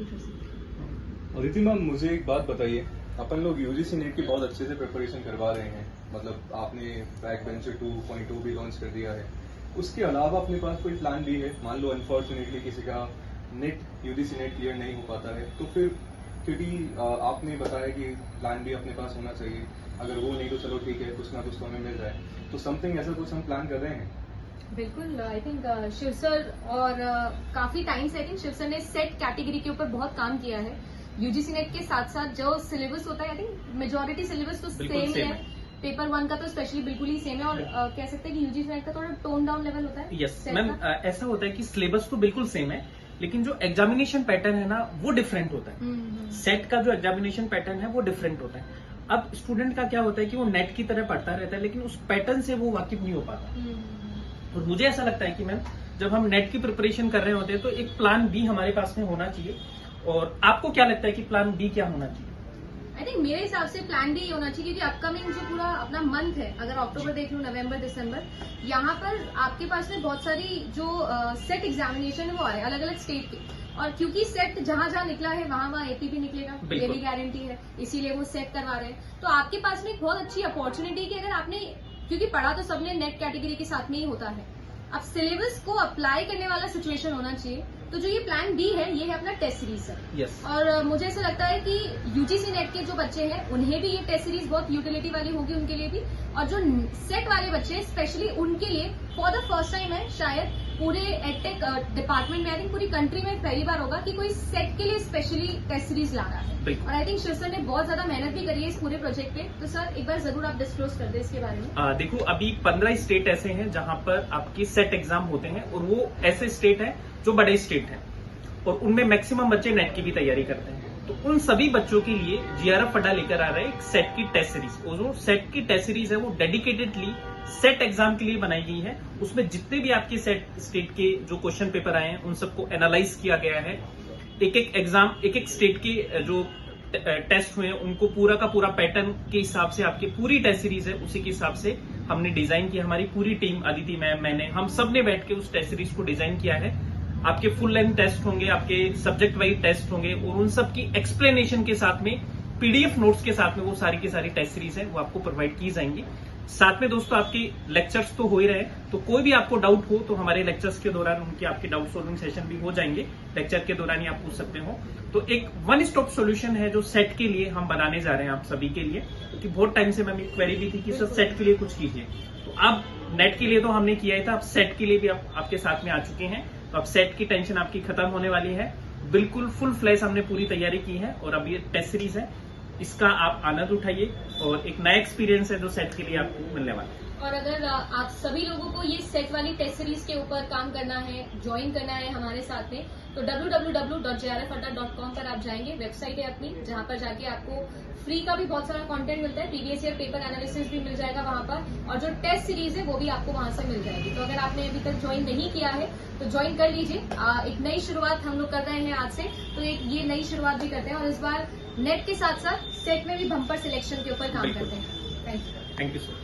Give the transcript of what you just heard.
कुछ हो सकता है। अदिति मैम, मुझे एक बात बताइए, अपन लोग यूजीसी नेट की बहुत अच्छे से प्रिपरेशन करवा रहे हैं, मतलब आपने बैक बेंचर 2.2 भी लॉन्च कर दिया है। उसके अलावा अपने पास कोई प्लान भी है? मान लो अनफॉर्चुनेटली किसी का नेट यूजीसी नेट क्लियर नहीं हो पाता है, तो फिर क्योंकि आपने बताया कि प्लान भी अपने पास होना चाहिए, अगर वो नहीं तो चलो ठीक है, कुछ ना कुछ तो हमें मिल जाए, तो समथिंग ऐसा कुछ हम प्लान कर रहे हैं। बिल्कुल, आई थिंक शिव सर और काफी टाइम से आई थिंक शिव सर ने सेट कैटेगरी के ऊपर बहुत काम किया है। यूजीसी नेट के साथ साथ जो सिलेबस होता है, आई थिंक मेजोरिटी सिलेबस तो सेम ही है। पेपर 1 का तो स्पेशली बिल्कुल ही सेम है, और कह सकते हैं कि यूजीसी नेट का थोड़ा टोन डाउन लेवल होता है। यस मैम, ऐसा होता है कि सिलेबस तो बिल्कुल सेम है, लेकिन जो एग्जामिनेशन पैटर्न है ना वो डिफरेंट होता है। सेट का जो एग्जामिनेशन पैटर्न है वो डिफरेंट होता है। अब स्टूडेंट का क्या होता है कि वो नेट की तरह पढ़ता रहता है, लेकिन उस पैटर्न से वो वाकिफ नहीं हो पाता। और मुझे ऐसा लगता है कि मैम, जब हम नेट की प्रिपरेशन कर रहे होते हैं तो एक प्लान बी हमारे पास में होना चाहिए। और आपको क्या लगता है कि प्लान बी क्या होना चाहिए? आई थिंक मेरे हिसाब से प्लान बी होना चाहिए, क्योंकि अपकमिंग जो पूरा अपना मंथ है, अगर अक्टूबर देख लूं, नवंबर, दिसंबर, यहाँ पर आपके पास में बहुत सारी जो सेट एग्जामिनेशन है वो आ रहे हैं अलग अलग स्टेट के। और क्योंकि सेट जहां जहां निकला है वहां वहां एपी भी निकलेगा, ये भी गारंटी है, इसीलिए वो सेट करवा रहे हैं। तो आपके पास में एक बहुत अच्छी अपॉर्चुनिटी कि अगर आपने, क्योंकि पढ़ा तो सबने नेट कैटेगरी के साथ में ही होता है, अब सिलेबस को अप्लाई करने वाला सिचुएशन होना चाहिए। तो जो ये प्लान बी है, ये है अपना टेस्ट सीरीज सर। yes. और मुझे ऐसा लगता है कि यूजीसी नेट के जो बच्चे हैं उन्हें भी ये टेस्ट सीरीज बहुत यूटिलिटी वाली होगी उनके लिए भी, और जो सेट वाले बच्चे स्पेशली उनके लिए फॉर द फर्स्ट टाइम है शायद पूरे एडटेक डिपार्टमेंट में, आई थिंक पूरी कंट्री में पहली बार होगा कि कोई सेट के लिए स्पेशली टेस्ट सीरीज ला रहा है। और आई थिंक शिव सर ने बहुत ज्यादा मेहनत भी करी है इस पूरे प्रोजेक्ट पे। तो सर एक बार जरूर आप डिस्क्लोज कर दे इसके बारे में। देखो, अभी 15 स्टेट ऐसे हैं जहां पर आपके सेट एग्जाम होते हैं, और वो ऐसे स्टेट हैं जो बड़े स्टेट हैं, और उनमें मैक्सिमम बच्चे नेट की भी तैयारी करते हैं। तो उन सभी बच्चों के लिए जीआरएफ अड्डा लेकर आ रहा है एक सेट की टेस्ट सीरीज। और जो सेट की टेस्ट सीरीज है वो डेडिकेटेडली सेट एग्जाम के लिए बनाई गई है। उसमें जितने भी आपके सेट स्टेट के जो क्वेश्चन पेपर आए हैं उन सबको एनालाइज किया गया है। एक एक एग्जाम, एक एक स्टेट के जो टेस्ट हुए हैं उनको पूरा का पूरा पैटर्न के हिसाब से, आपकी पूरी टेस्ट सीरीज है उसी के हिसाब से हमने डिजाइन किया। हमारी पूरी टीम, अदिति मैम, मैंने, हम सब ने बैठ के उस टेस्ट सीरीज को डिजाइन किया है। आपके फुल लेंथ टेस्ट होंगे, आपके सब्जेक्ट वाइज टेस्ट होंगे, और उन सब की एक्सप्लेनेशन के साथ में, पीडीएफ नोट्स के साथ में वो सारी की सारी टेस्ट सीरीज है वो आपको प्रोवाइड की जाएंगी। साथ में दोस्तों आपके लेक्चर्स तो हो ही रहे, तो कोई भी आपको डाउट हो तो हमारे लेक्चर्स के दौरान उनके आपके डाउट सॉल्विंग सेशन भी हो जाएंगे। लेक्चर के दौरान ही आप पूछ सकते हो। तो एक वन स्टॉप सॉल्यूशन है जो सेट के लिए हम बनाने जा रहे हैं आप सभी के लिए, क्योंकि बहुत टाइम से मैम एक क्वेरी भी थी कि सर सेट के लिए कुछ कीजिए। तो अब नेट के लिए तो हमने किया ही था, अब सेट के लिए भी आपके साथ में आ चुके हैं। तो अब सेट की टेंशन आपकी खत्म होने वाली है। बिल्कुल फुल फ्लैश हमने पूरी तैयारी की है, और अब ये टेस्ट सीरीज है, इसका आप आनंद उठाइए, और एक नया एक्सपीरियंस है जो सेट के लिए आपको मिलने वाला है। और अगर आप सभी लोगों को ये सेट वाली टेस्ट सीरीज के ऊपर काम करना है, ज्वाइन करना है हमारे साथ में, तो www.jrfadda.com पर आप जाएंगे, वेबसाइट है अपनी, जहां पर जाके आपको फ्री का भी बहुत सारा कंटेंट मिलता है, प्रीवियस ईयर पेपर एनालिसिस भी मिल जाएगा वहां पर, और जो टेस्ट सीरीज है वो भी आपको वहां से मिल जाएगी। तो अगर आपने अभी तक ज्वाइन नहीं किया है तो ज्वाइन कर लीजिए। एक नई शुरुआत हम लोग कर रहे हैं आज से, तो ये नई शुरुआत भी करते हैं, और इस बार नेट के साथ साथ सेट में भी बम्पर सिलेक्शन के ऊपर काम करते हैं। Thank you. Thank you sir.